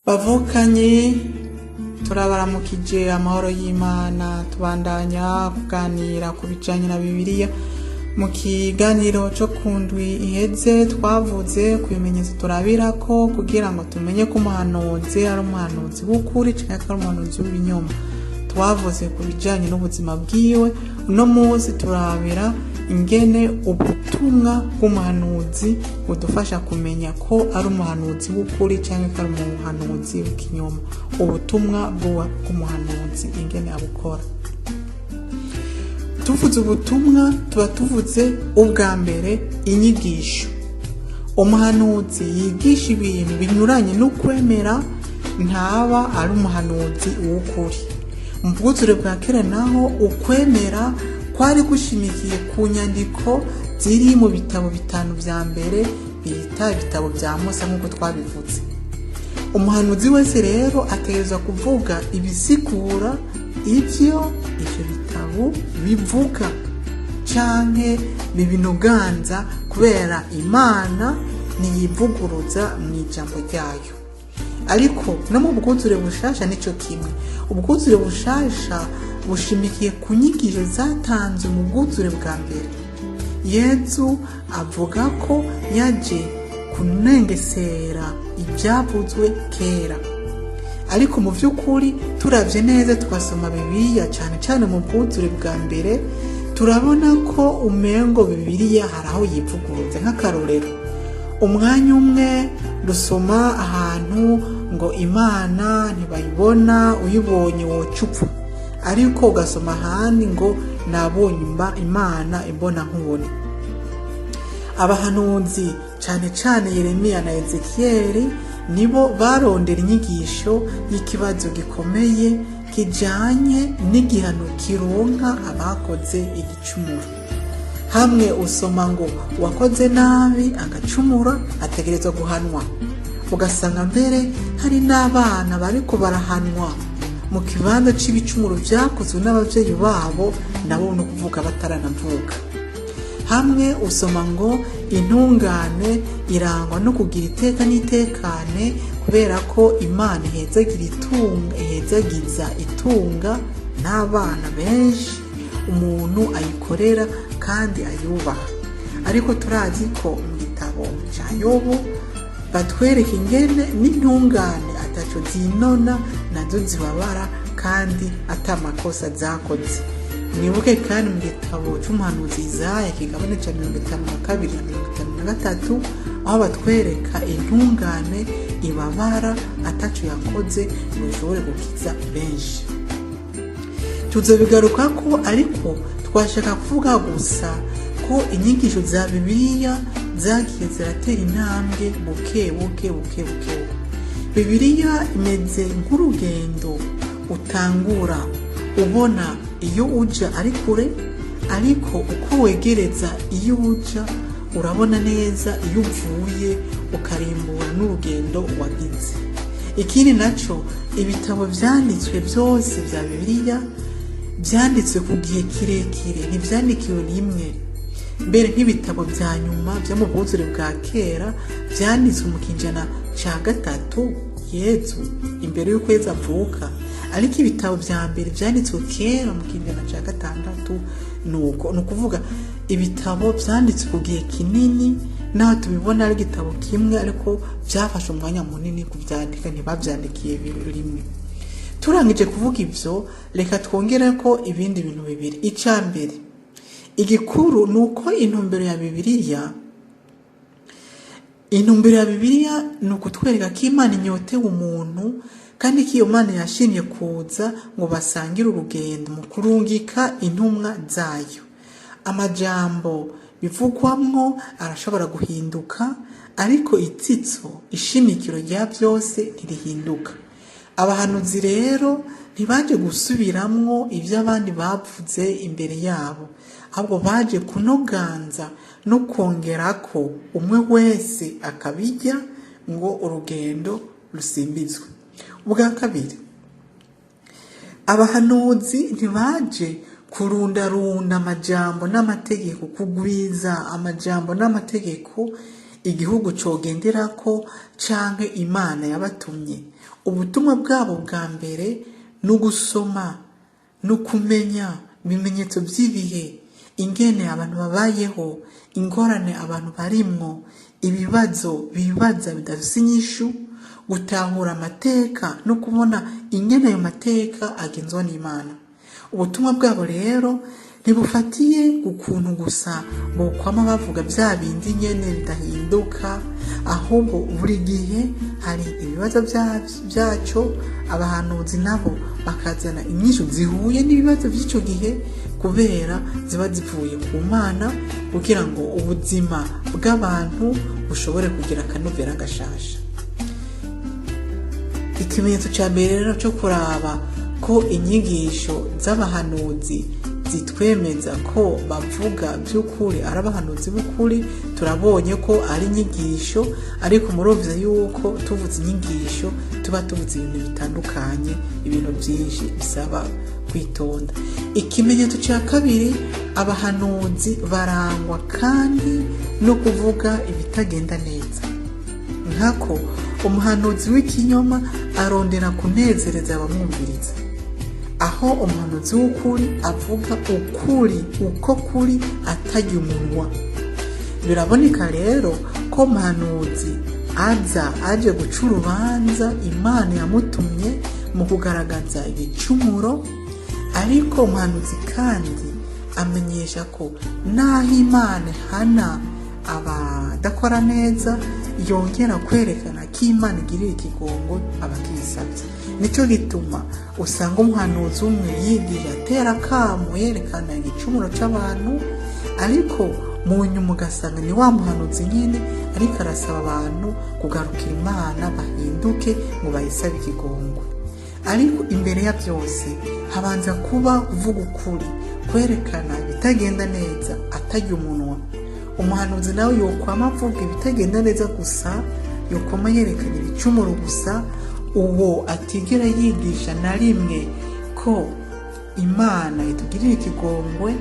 Bavukanye turabaramukije amahoro y'Imana, tubandanya kuganira ku bijanye na Bibiliya. Mu kiganiro cyo kundwi iheze twavuze ku bimenyetso turabirako kugira ngo tumenye ko umuhanuzi ari umuhanuzi w'ukuri canke ari umuhanuzi w'ibinyoma. Twavuze ku bijanye n'ubuzima bwiwe. Uno munsi turabira ingene ubutumwa bw'umuhanuzi budufasha kumenya ko ari umuhanuzi w'ukuri canke ari umuhanuzi w'ikinyoma. Ubutumwa bw'umuhanuzi ingene abukora. Tuvuze ubutumwa tuba tuvuze ubwa mbere inyigisho. Umuhanuzi yigisha ibintu binyuranye n'ukwemera ntaba ari umuhanuzi w'ukuri. Mu bwuzure bwa kera naho ukwemera kwari gushimikiye ku nyandiko ziri mu bitabo bitanu vya mbere bita ibitabo vya Musa nk'uko twabivuze. Umuhanuzi wese rero ategerezwa kuvuga ibisigura ivyo bitabo bivuga canke bibinoganza, kubera Imana niyivuguruza mw'ijambo ryayo. Ariko no mu bwuzure bushasha nico kimwe. Ubwuzure bushasha bushimikiye ku nyigisho zatanzwe mu bwuzure bwa mbere. Yesu avuga ko yaje kunengesera ibyavuzwe kera. Ariko mu by'ukuri turavye neza tugasoma Bibiliya cane cane mu bwuzure bwa mbere, turabona ko umengo Bibiliya hari aho yivuguruza. Nk'akarorero, umwanya umwe dusoma ahantu ngo Imana ntibayibona, uyibonye wocupfa. Ariko ugasoma ahandi ngo nabonye Imana imbona nkubone. Abahanuzi cane cane Yeremiya na Ezekiyeli nibo barondera inyigisho y'ikibazo gikomeye kijanye n'igihano kironka abakoze igicumuro. Hamwe usoma ngo uwakoze nabi agacumura ategerezwa guhanwa. Ugasanga mbere hari n'abana bariko barahanwa mu kibanza c'ibicumuro vyakozwe n'abavyeyi babo, nabo no kuvuga bataranavuka. Hamwe usoma ngo intungane irangwa no kugira iteka n'itekane, kubera ko Imana ihezagiza itunga n'abana benshi umuntu ayikorera kandi ayubaha. Ariko turazi ko mu gitabo ca Yobu batwereka ingene n'intungane ataco zinona nazo zibabara kandi atamakosa zakoze. Mwibuke kandi mu gitabo c'umuhanuzi Izaya kigabane ca 52 na 53 aho batwereka intungane ibabara ataco yakoze ngo ishobore gukiza benshi. Tuzobigarukako, ariko twashaka kuvuga gusa ko inyigisho za Bibiliya zagiye ziratera intambwe buke buke. Bibiliya imeze nk'urugendo utangura ubona iyo uja ari kure, ariko uko wegereza iyo uja urabona neza iyo uvuye, ukarimbura n'urugendo wagize. Ikindi naco, ibitabo vyanditswe byose vya Bibiliya vyanditswe ku gihe kirekire, ntivyandikiwe rimwe. Mbere nk'ibitabo vya nyuma vyo mu bwuzure bwa kera vyanditswe mu kinjana ca gatatu Yesu, imbere y'uko Yesu avuka. Ariko ibitabo vya mbere vyanditswe kera mu kinjana ca gatandatu. Nuko nukuvuga ibitabo vyanditswe ku gihe kinini, naho tubibona ari igitabo kimwe, ariko vyafashe umwanya munini kuvyandika, ntibavyandikiye rimwe. Turangije kuvuga ivyo, reka twongere ko ibindi bintu bibiri. Ica mbere, igikuru nuko intumbero ya Bibiliya ni ukutwereka ko Imana inyotewe umuntu, kandi ko iyo Mana yashimye kuza ngo basangire urugendo mu kurungika intumwa zayo. Amajambo bivugwamwo arashobora guhinduka, ariko itsitso, ishimikiro rya byose ntirihinduka. Abahanuzi rero ntibaje gusubiramwo ivyo abandi bavuze imbere yabo, ahubwo baje kunoganza no kongerako, umwe wese akabijya ngo urugendo rusimbizwe. Ubwa kabiri, abahanuzi ntibaje kurundarunda amajambo n'amategeko, kugwiza amajambo n'amategeko igihugu cogenderako canke Imana yabatumye. Ubutumwa bwabo bwa mbere no gusoma no kumenya ibimenyetso by'ibihe, ingene abantu babayeho, ingorane abantu barimwo, ibibazo bibaza bidafise inyishu, gutahura amateka no kubona ingene ayo mateka agenzwa n'Imana. Ubutumwa bwabo rero ntibufatiye ukuntu gusa bokwama bavuga bya bindi nyene bidahinduka, ahubwo buri gihe hari ibibazo byaco. Abahanuzi nabo bakazana inyishu zihuye n'ibibazo by'ico gihe, kubera ziba zivuye ku Mana, kugira ngo ubuzima bw'abantu bushobore kugira akanovera gashasha. Ikimenyetso ca mbere rero cyo kuraba ko inyigisho z'abahanuzi zitwemeza ko bavuga by'ukuri ari abahanuzi b'ukuri, turabonye ko ari inyigisho, ariko murumva yuko tuvuze inyigisho tuba tuvuze ibintu bitandukanye, ibintu byinshi bisaba kwitonda. Ikimenyetso cya kabiri, abahanuzi barangwa kandi no kuvuga ibitagenda neza. Nkako umuhanuzi w'ikinyoma arondera kunezereza abamwumviriza, aho umuhanuzi w'ukuri avuga ukuri uko kuri atajya umunwa. Biraboneka rero ko umuhanuzi aje guca urubanza Imana yamutumye mu kugaragaza ibicumuro, ariko umuhanuzi kandi amenyesha ko naho Imana ihana abadakora neza, yongera kwerekana ko Imana igirira ikigongo abakisabye. Nico gituma usanga umuhanuzi umwe yigiye atera akamo yerekana igicumuro c'abantu, ariko mu nyuma ugasanga ni wa muhanuzi nyine ariko arasaba abantu kugarukira Imana bahinduke ngo bayisabe ikigongo. Ariko imbere ya byose habanza kuba kuvuga ukuri, kwerekana ibitagenda neza atajya umunwa. Umuhanuzi nawe yokwama avuga ibitagenda neza gusa, yokwama yerekana ibicumuro gusa, uwo atigera yigisha na rimwe ko Imana itugirira ikigongwe.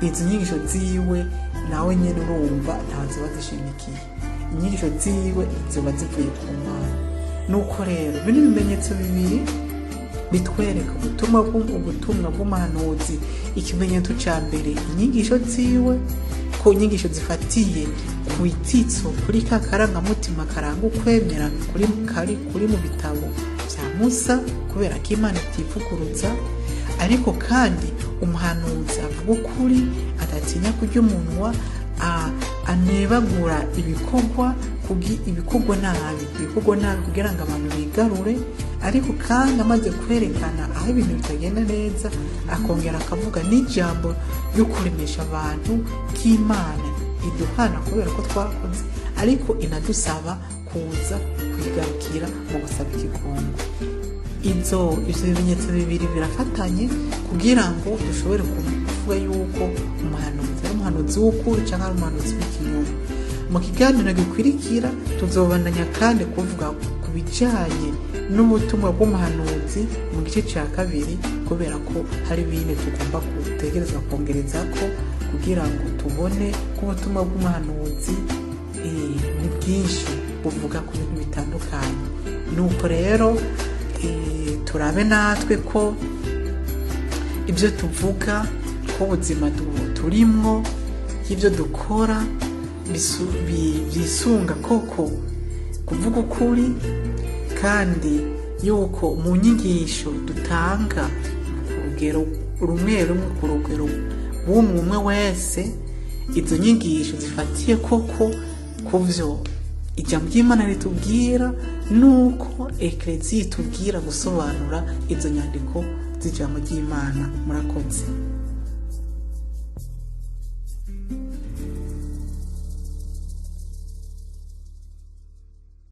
Izi nyigisho ziwe nawe nyene urumva ntazo bazishimikiye, inyigisho ziwe ziba zivuye ku Mana. Nuko rero bino bimenyetso bibiri bitwereka ubutumwa bw'umuhanuzi. Ikimenyetso ca mbere, inyigisho ziwe, ko inyigisho zifatiye ku ititso, kuri ka karangamutima karanga ukwemera kuri mu bitabo bya Musa, kubera ko Imana itivuguruza. Ariko kandi umuhanuzi avuga ukuri, adatinya kurya umunwa, anebagura ibikorwa nabi kugira ngo abantu bigarure. Ariko kandi amaze kwerekana aho ibintu bitagenda neza, akongera akavuga n'ijambo ryo kuremesha abantu k'Imana iduhana kubera ko twakoze, ariko inadusaba kuza kwigarukira mu gusaba ikigongo. Ivyo bimenyetso bibiri birafatanye kugira ngo dushobore kuvuga yuko umuhanuzi ari umuhanuzi w'ukuri cyangwa ari umuhanuzi w'ikinyoma. Mu kiganiro gikurikira tuzobandanya kandi kuvuga ku bijanye n'ubutumwa bw'umuhanuzi mu gice cya kabiri, kubera ko hari ibindi tugomba gutegerezwa kongereza ko kugira ngo tubone ko ubutumwa bw'umuhanuzi ni bwinshi, buvuga ku bintu bitandukanye. Nuko rero turabe natwe ko ibyo tuvuga, ko ubuzima turimwo, y'ibyo dukora byisunga koko kuvuga ukuri, kandi yuko mu nyigisho dutanga urugero rumwe ku rugero bw'umwe wese, izo nyigisho zifatiye koko ku byo ijambo ry'Imana ritubwira, nuko Eklezia itubwira gusobanura izo nyandiko z'ijambo ry'Imana. Murakoze.